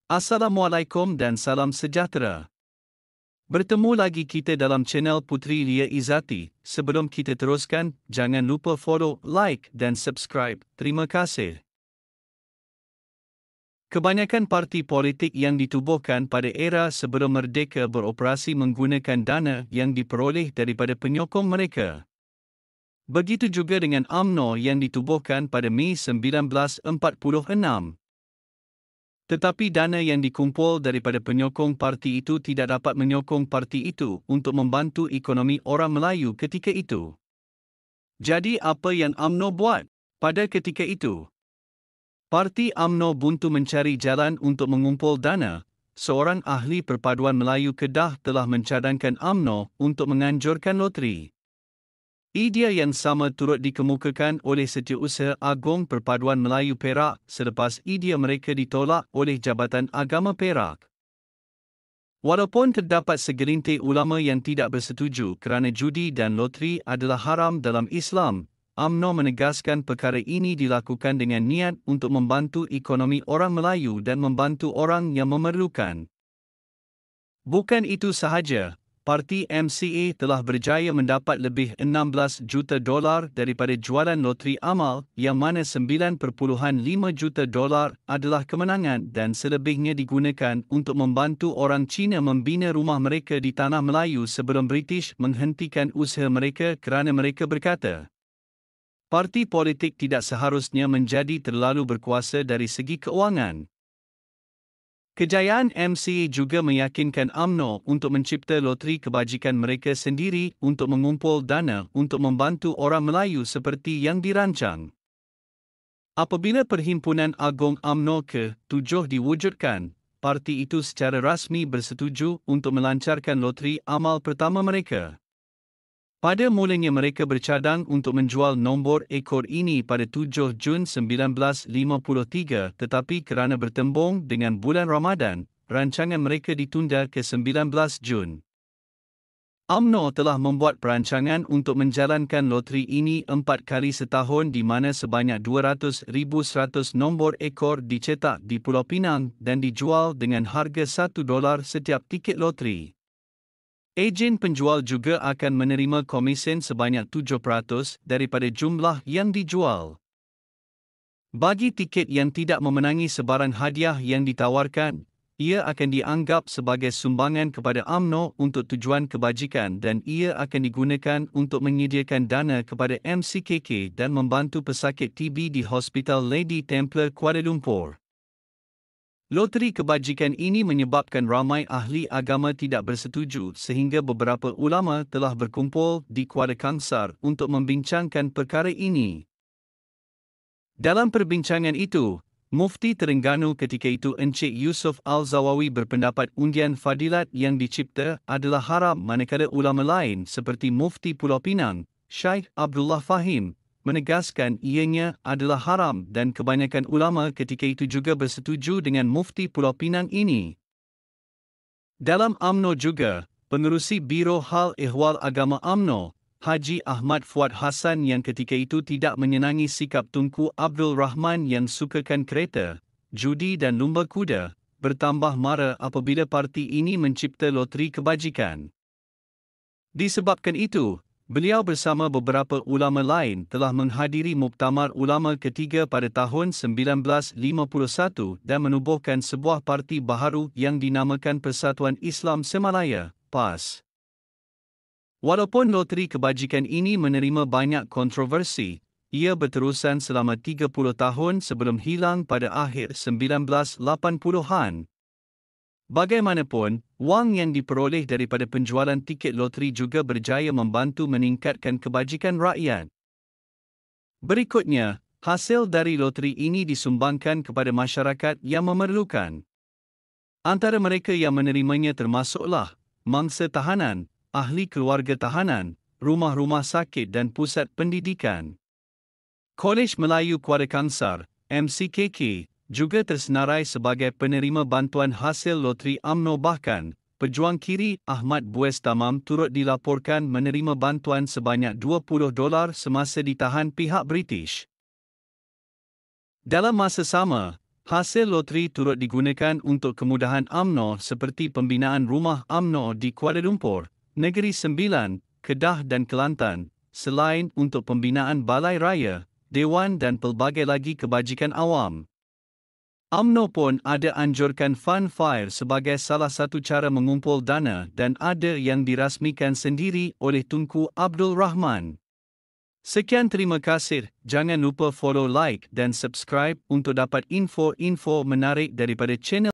Assalamualaikum dan salam sejahtera. Bertemu lagi kita dalam channel Putri Lia Izzati. Sebelum kita teruskan, jangan lupa follow, like dan subscribe. Terima kasih. Kebanyakan parti politik yang ditubuhkan pada era sebelum merdeka beroperasi menggunakan dana yang diperoleh daripada penyokong mereka. Begitu juga dengan UMNO yang ditubuhkan pada Mei 1946. Tetapi dana yang dikumpul daripada penyokong parti itu tidak dapat menyokong parti itu untuk membantu ekonomi orang Melayu ketika itu. Jadi apa yang UMNO buat pada ketika itu? Parti UMNO buntu mencari jalan untuk mengumpul dana. Seorang ahli perpaduan Melayu Kedah telah mencadangkan UMNO untuk menganjurkan loteri. Idea yang sama turut dikemukakan oleh Setiausaha Agung Perpaduan Melayu Perak selepas idea mereka ditolak oleh Jabatan Agama Perak. Walaupun terdapat segelintir ulama yang tidak bersetuju kerana judi dan loteri adalah haram dalam Islam, UMNO menegaskan perkara ini dilakukan dengan niat untuk membantu ekonomi orang Melayu dan membantu orang yang memerlukan. Bukan itu sahaja. Parti MCA telah berjaya mendapat lebih 16 juta dolar daripada jualan loteri amal yang mana 9.5 juta dolar adalah kemenangan dan selebihnya digunakan untuk membantu orang Cina membina rumah mereka di Tanah Melayu sebelum British menghentikan usaha mereka kerana mereka berkata, parti politik tidak seharusnya menjadi terlalu berkuasa dari segi keuangan. Kejayaan MCA juga meyakinkan UMNO untuk mencipta loteri kebajikan mereka sendiri untuk mengumpul dana untuk membantu orang Melayu seperti yang dirancang. Apabila Perhimpunan Agung UMNO ke-7 diwujudkan, parti itu secara rasmi bersetuju untuk melancarkan loteri amal pertama mereka. Pada mulanya mereka bercadang untuk menjual nombor ekor ini pada 7 Jun 1953 tetapi kerana bertembung dengan bulan Ramadan, rancangan mereka ditunda ke 19 Jun. UMNO telah membuat perancangan untuk menjalankan loteri ini 4 kali setahun di mana sebanyak 200,100 nombor ekor dicetak di Pulau Pinang dan dijual dengan harga $1 setiap tiket loteri. Ejen penjual juga akan menerima komisen sebanyak 7% daripada jumlah yang dijual. Bagi tiket yang tidak memenangi sebarang hadiah yang ditawarkan, ia akan dianggap sebagai sumbangan kepada UMNO untuk tujuan kebajikan dan ia akan digunakan untuk menyediakan dana kepada MCKK dan membantu pesakit TB di Hospital Lady Templar Kuala Lumpur. Loteri kebajikan ini menyebabkan ramai ahli agama tidak bersetuju sehingga beberapa ulama telah berkumpul di Kuala Kangsar untuk membincangkan perkara ini. Dalam perbincangan itu, Mufti Terengganu ketika itu Encik Yusuf Al-Zawawi berpendapat undian fadilat yang dicipta adalah haram manakala ulama lain seperti Mufti Pulau Pinang, Syekh Abdullah Fahim, menegaskan ianya adalah haram dan kebanyakan ulama ketika itu juga bersetuju dengan Mufti Pulau Pinang ini. Dalam UMNO juga, pengerusi Biro Hal Ehwal Agama UMNO, Haji Ahmad Fuad Hassan yang ketika itu tidak menyenangi sikap Tunku Abdul Rahman yang sukakan kereta, judi dan lumba kuda, bertambah marah apabila parti ini mencipta loteri kebajikan. Disebabkan itu, beliau bersama beberapa ulama lain telah menghadiri Muktamar Ulama ketiga pada tahun 1951 dan menubuhkan sebuah parti baharu yang dinamakan Persatuan Islam Semalaya, PAS. Walaupun loteri kebajikan ini menerima banyak kontroversi, ia berterusan selama 30 tahun sebelum hilang pada akhir 1980-an. Bagaimanapun, wang yang diperoleh daripada penjualan tiket loteri juga berjaya membantu meningkatkan kebajikan rakyat. Berikutnya, hasil dari loteri ini disumbangkan kepada masyarakat yang memerlukan. Antara mereka yang menerimanya termasuklah mangsa tahanan, ahli keluarga tahanan, rumah-rumah sakit dan pusat pendidikan. Kolej Melayu Kuala Kangsar, MCKK, juga tersenarai sebagai penerima bantuan hasil loteri UMNO bahkan, pejuang kiri Ahmad Bues Tamam turut dilaporkan menerima bantuan sebanyak $20 semasa ditahan pihak British. Dalam masa sama, Hasil loteri turut digunakan untuk kemudahan UMNO seperti pembinaan rumah UMNO di Kuala Lumpur, Negeri Sembilan, Kedah dan Kelantan, selain untuk pembinaan balai raya, dewan dan pelbagai lagi kebajikan awam. UMNO pun ada anjurkan Fund Fire sebagai salah satu cara mengumpul dana dan ada yang dirasmikan sendiri oleh Tunku Abdul Rahman. Sekian, terima kasih. Jangan lupa follow, like dan subscribe untuk dapat info-info menarik daripada channel